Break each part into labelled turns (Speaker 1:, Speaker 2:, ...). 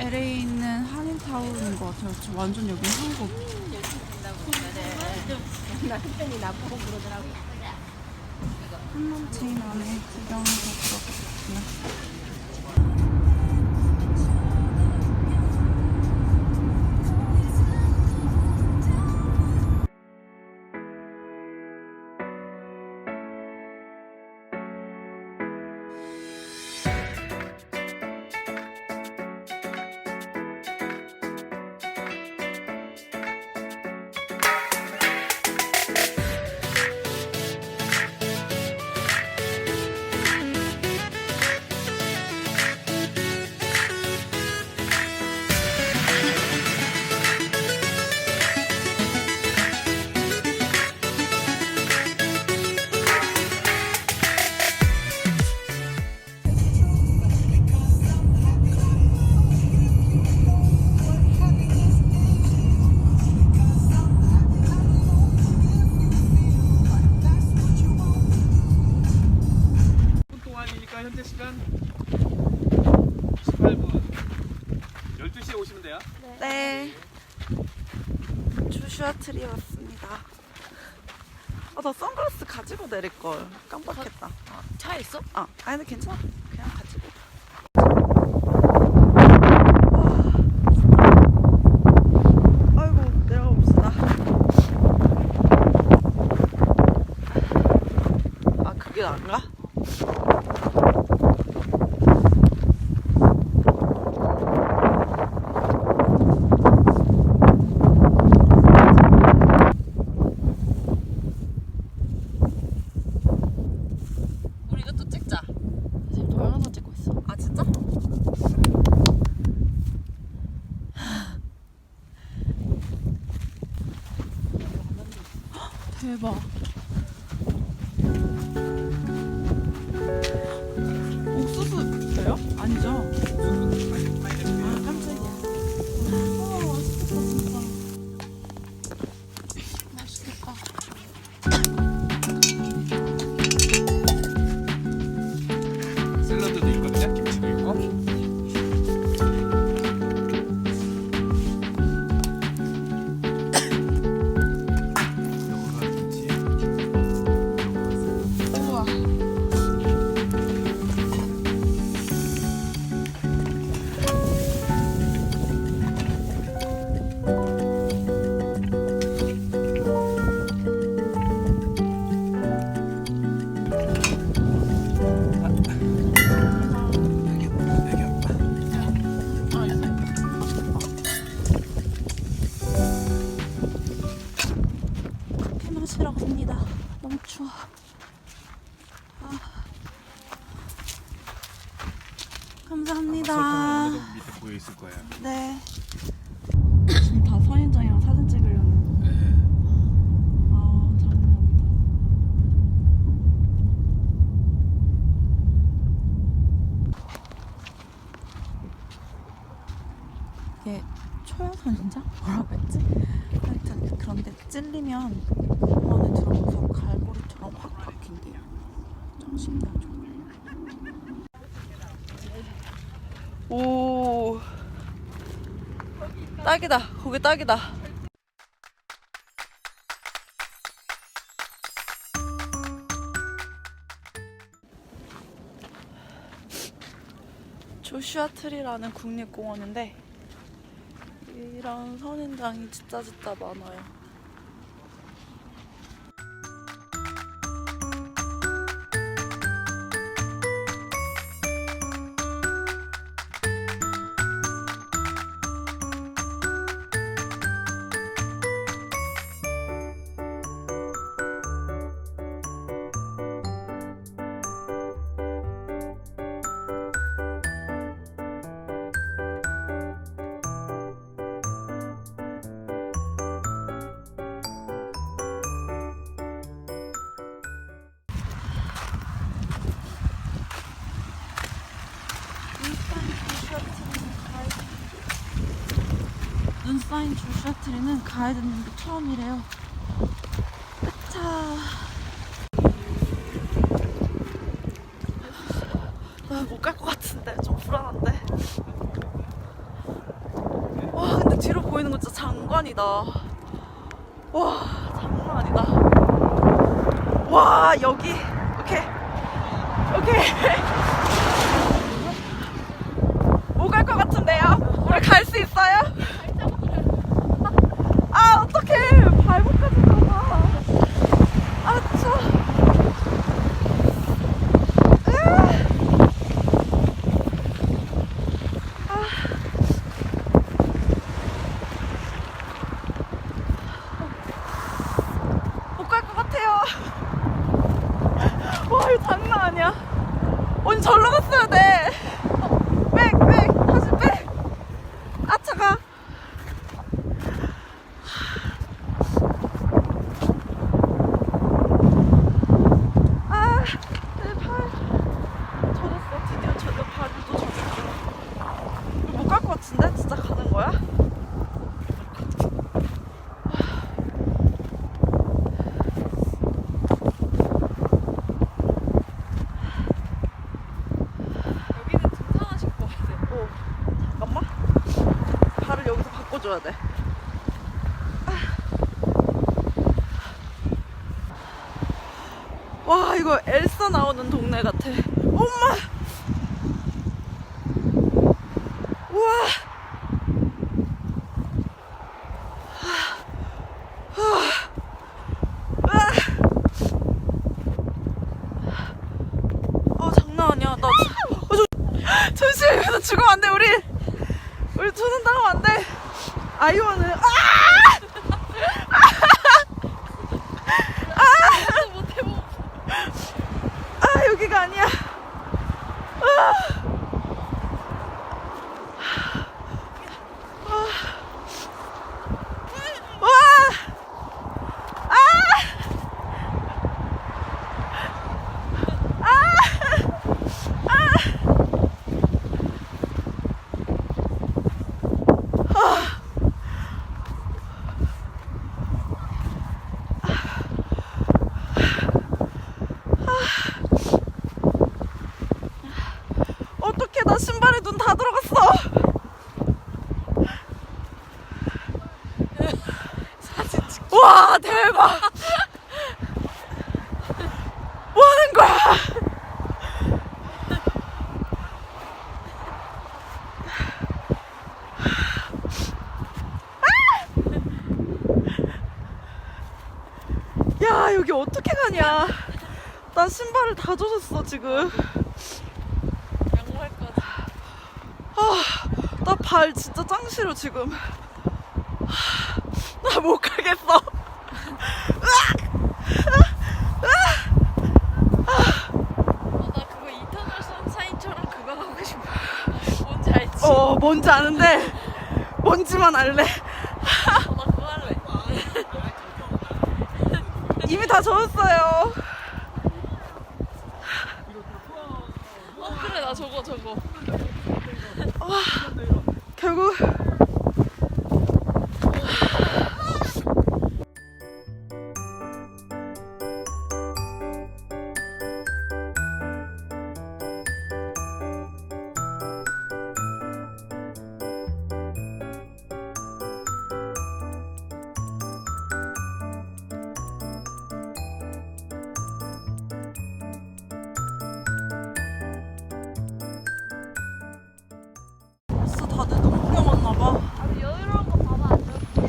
Speaker 1: LA에 있는 한인타운인 것 같아요. 저 완전 여기 한국. 한남 체인 안에 구경하러 들어갔거든요.
Speaker 2: 현재 시간 28분 12시에 오시면 돼요.
Speaker 1: 네. 조슈아트리 왔습니다. 나 선글라스 가지고 내릴걸. 깜빡했다.
Speaker 3: 차에 있어?
Speaker 1: 아니 근데 괜찮아. 그냥 가지고. 아이고 내려가봅시다. 그게 나은가? 대박. 옥수수예요? 아니죠? 깜짝이야. 맛있겠다 진짜. 맛있겠다.
Speaker 2: 샐러드도 있거든요. 김치도 있고.
Speaker 1: 마시러 갑니다. 너무 추워. 감사합니다.
Speaker 2: 설탕 밑에 보여 있을 거예요.
Speaker 1: 네. 지금 다 선인장이랑 사진 찍으려는.
Speaker 2: 네.
Speaker 1: 장난 아니다. 이게 초여선인장? 뭐라고 했지? 하여튼 그런데 찔리면 공원에 들어가서 갈고리처럼 확 박힌대요. 좀 신기하죠? 오, 딱이다. 거기 딱이다. 조슈아트리라는 국립공원인데 이런 선인장이 진짜 많아요. 눈사인 조슈아트리는 가야 되는 게 처음이래요. 차. 나 못 갈 것 같은데 좀 불안한데. 보이는 거 진짜 장관이다. 와, 장난 아니다. 와, 여기. 오케이. 못 갈 것 같은데요? 우리 갈 수 있어요? 아, 어떡해. 발목까지 들어가. 아, 추워. 못 갈 것 같아요. 와, 이거 장난 아니야. 언니 절로 갔어야 돼. 백, 다시 백. 아, 차가. 아, 내 발. 젖었어. 드디어 젖어. 발을 또 젖었어. 못 갈 것 같은데? 진짜 가는 거야?
Speaker 3: 여기는 등산하실 것 같아.
Speaker 1: 잠깐만. 발을 여기서 바꿔줘야 돼. 와, 이거 엘사 나오는 동네 같아. 엄마! 우와! 장난 아니야. 나 조심해. 나 죽으면 안 돼. 우리 조선 당하면 안 돼. 아이오는 여기가 아니야. 어떡해, 나 신발에 눈 다 들어갔어.
Speaker 3: 사진 찍.
Speaker 1: 와, 대박. 뭐 하는 거야? 야, 여기 어떻게 가냐? 나 신발을 다 젖었어 지금.
Speaker 3: 양말까지.
Speaker 1: 나 발 진짜 짱 싫어 지금. 나 못 가겠어.
Speaker 3: 나 그거 이터널 선샤인처럼 그거 하고 싶어. 뭔지 알지?
Speaker 1: 뭔지 아는데 뭔지만 알래.
Speaker 3: 나 그거 할래.
Speaker 1: 이미 다 젖었어요.
Speaker 3: 그래, 나 저거.
Speaker 1: 결국 진짜 다들 너무 구경 왔나봐.
Speaker 3: 아주 여유로운 거 봐봐. 안 좋을게.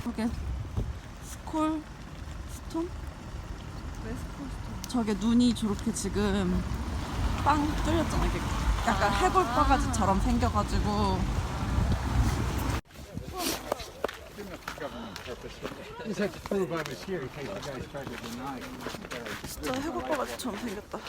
Speaker 1: 저게 스콜스톤?
Speaker 3: 왜 스포츠톤?
Speaker 1: 저게 눈이 저렇게 지금 빵 뚫렸잖아. 이게 약간 해골 바가지처럼 생겨가지고.
Speaker 4: Just have to prove I was here in case you guys tried to deny it.
Speaker 1: 진짜 해골 바가지처럼 생겼다.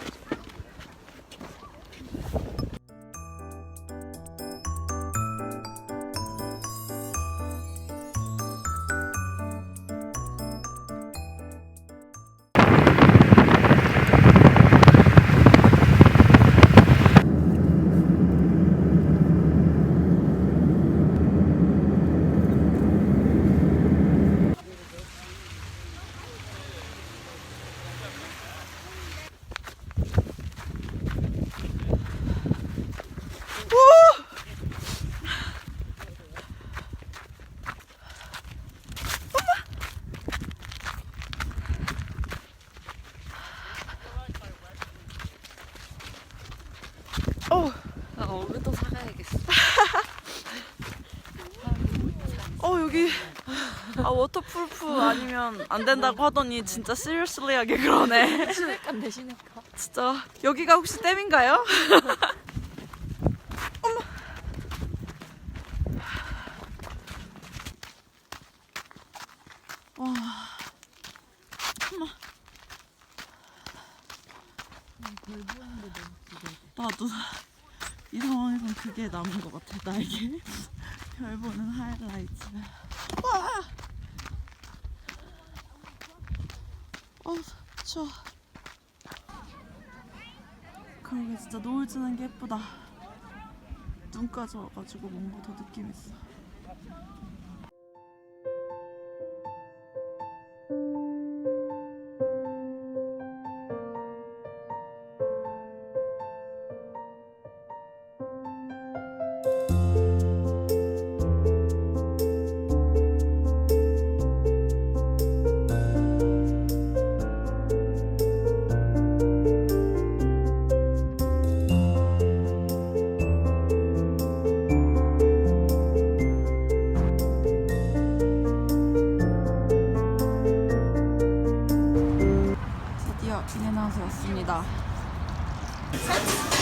Speaker 1: 여기 워터프루프 아니면 안 된다고 하더니 진짜 시리어슬리하게 그러네.
Speaker 3: 시내가인데 시내가.
Speaker 1: 진짜 여기가 혹시 댐인가요? 어머. 와. 어머. 나도 이 상황에선 그게 남은 것 같아. 나에게 별 보는 하이라이트. 와. 추워. 그러게 진짜 노을 지는 게 예쁘다. 눈까지 와가지고 뭔가 더 느낌 있어. 기내 나와서 왔습니다.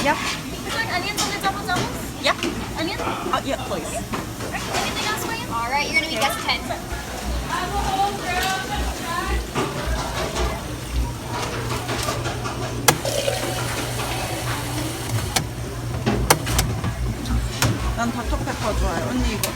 Speaker 1: Yep.
Speaker 5: Would you like onions on the double doubles?
Speaker 1: Yep.
Speaker 5: Onions?
Speaker 1: Yeah, please.
Speaker 5: Anything else for you? All right, you're gonna be guest 10.
Speaker 1: 난 닥터페퍼 좋아해. 언니 이거.